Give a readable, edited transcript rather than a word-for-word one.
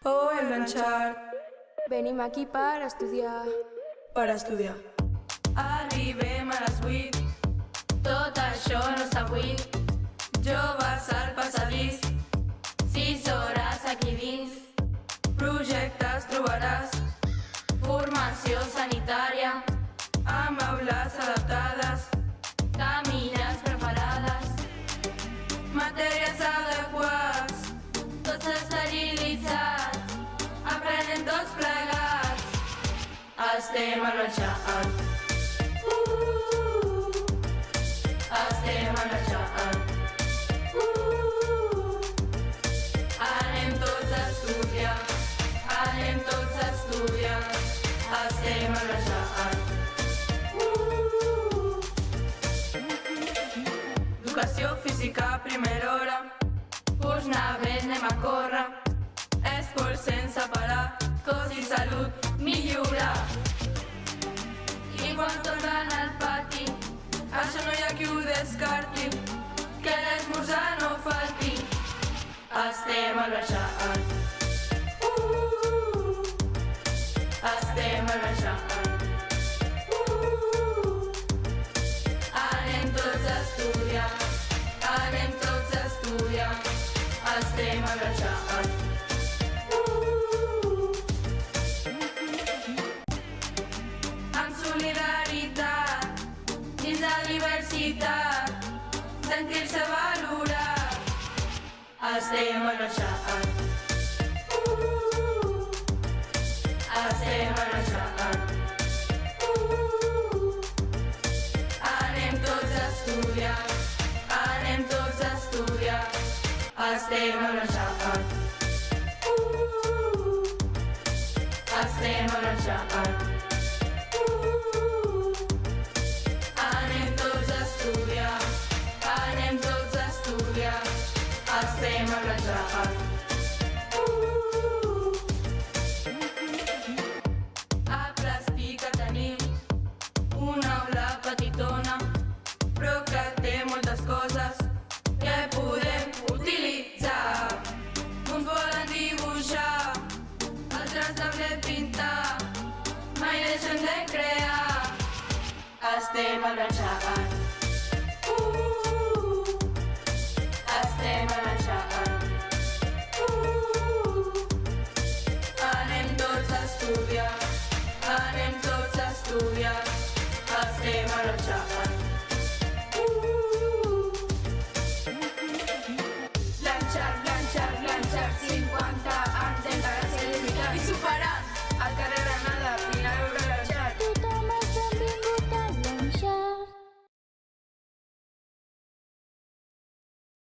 Oh, el Blanchard. Venim aquí per estudiar. Per estudiar. Arribem a les 8. Tot això no està buit. Joves al passadís. 6 hores aquí dins. Projectes trobaràs. Formació sanitària. Amb aules adaptades. Camines preparades. Matèries adequats. Tots esterilitzats. Aprenem tots plegats. Estem al Blanchard. Estem al Blanchard. Anem tots a estudiar. Anem tots a estudiar. Estem al Blanchard. Educació física a primera hora. Curs navet, anem a córrer. Esport sense parar. Cos i salut millorar. I quan tornen al pati, Això no hi ha qui ho descarti. que l'esmorzar no falti. Estem al Blanchard. Estem al Blanchard. Anem tots a estudiar. Anem tots a estudiar. Estem al Blanchard. Amb solidaritat. Dins la diversitat. Sentir-se valorat. Estem al Blanchard. Estem al Blanchard. Anem tots a estudiar. Anem tots a estudiar. Estem al Blanchard. Estem al Blanchard. Anem tots a estudiar. Anem tots a estudiar. Estem al Blanchard. A Plàstica tenim una aula petitona, però que té moltes coses que podem utilitzar. Uns volen dibuixar, altres també pintar. Mai deixem de crear. Estem al Blanchard.